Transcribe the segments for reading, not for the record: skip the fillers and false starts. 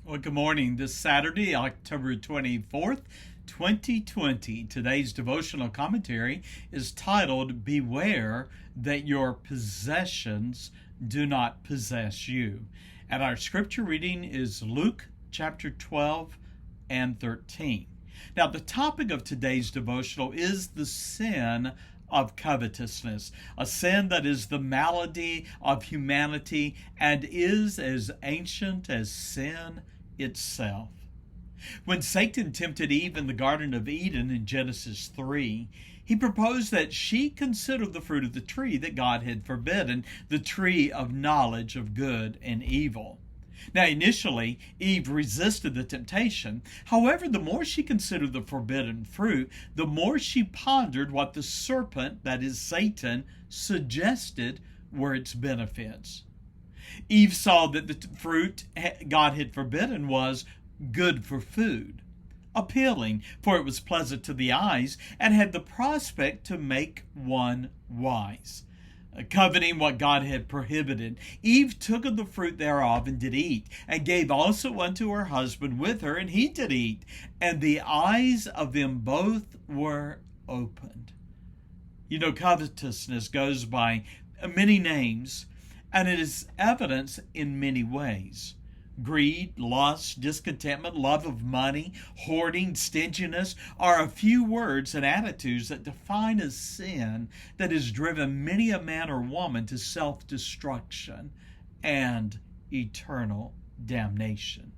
Well, good morning. This Saturday, October 24th, 2020. Today's devotional commentary is titled, Beware That Your Possessions Do Not Possess You. And our scripture reading is Luke chapter 12 and 13. Now, the topic of today's devotional is the sin of covetousness, a sin that is the malady of humanity and is as ancient as sin itself. When Satan tempted Eve in the Garden of Eden in Genesis 3, he proposed that she consider the fruit of the tree that God had forbidden, the tree of knowledge of good and evil. Now, initially, Eve resisted the temptation. However, the more she considered the forbidden fruit, the more she pondered what the serpent, that is Satan, suggested were its benefits. Eve saw that the fruit God had forbidden was good for food, appealing, for it was pleasant to the eyes, and had the prospect to make one wise. Coveting what God had prohibited, Eve took of the fruit thereof and did eat, and gave also unto her husband with her, and he did eat, and the eyes of them both were opened. You know, covetousness goes by many names, and it is evidence in many ways. Greed, lust, discontentment, love of money, hoarding, stinginess are a few words and attitudes that define a sin that has driven many a man or woman to self-destruction and eternal damnation.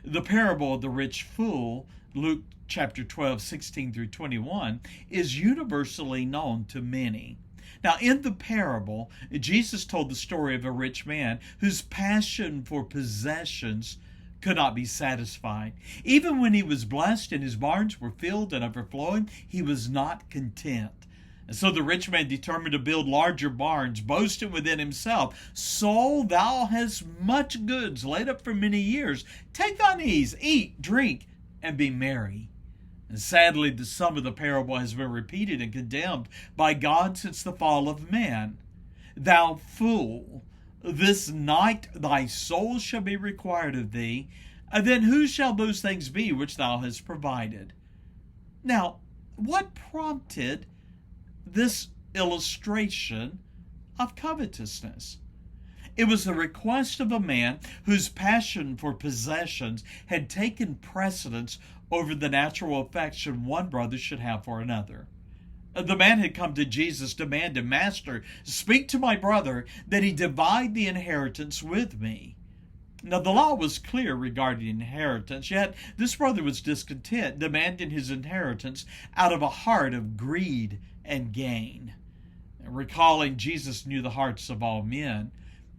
The parable of the rich fool, Luke chapter 12, 16 through 21, is universally known to many. Now, in the parable, Jesus told the story of a rich man whose passion for possessions could not be satisfied. Even when he was blessed and his barns were filled and overflowing, he was not content. And so the rich man determined to build larger barns, boasting within himself, Soul, thou hast much goods laid up for many years. Take thine ease, eat, drink, and be merry. And sadly, the sum of the parable has been repeated and condemned by God since the fall of man. Thou fool, this night thy soul shall be required of thee, and then whose shall those things be which thou hast provided? Now, what prompted this illustration of covetousness? It was the request of a man whose passion for possessions had taken precedence over the natural affection one brother should have for another. The man had come to Jesus demanding, Master, speak to my brother that he divide the inheritance with me. Now, the law was clear regarding inheritance, yet this brother was discontent, demanding his inheritance out of a heart of greed and gain. Recalling Jesus knew the hearts of all men,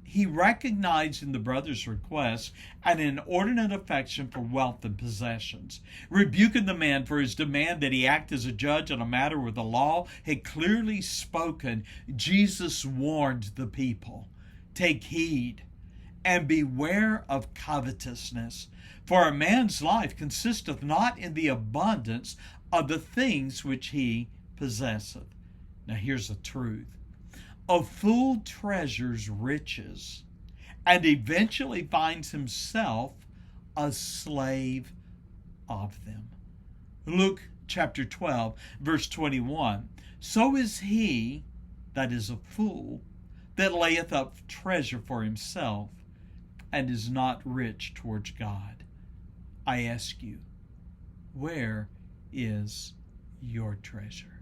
he recognized in the brother's request an inordinate affection for wealth and possessions. Rebuking the man for his demand that he act as a judge on a matter where the law had clearly spoken, Jesus warned the people, Take heed and beware of covetousness, for a man's life consisteth not in the abundance of the things which he possesseth. Now here's the truth. A fool treasures riches and eventually finds himself a slave of them. Luke chapter 12, verse 21. So is he that is a fool that layeth up treasure for himself and is not rich towards God. I ask you, where is your treasure?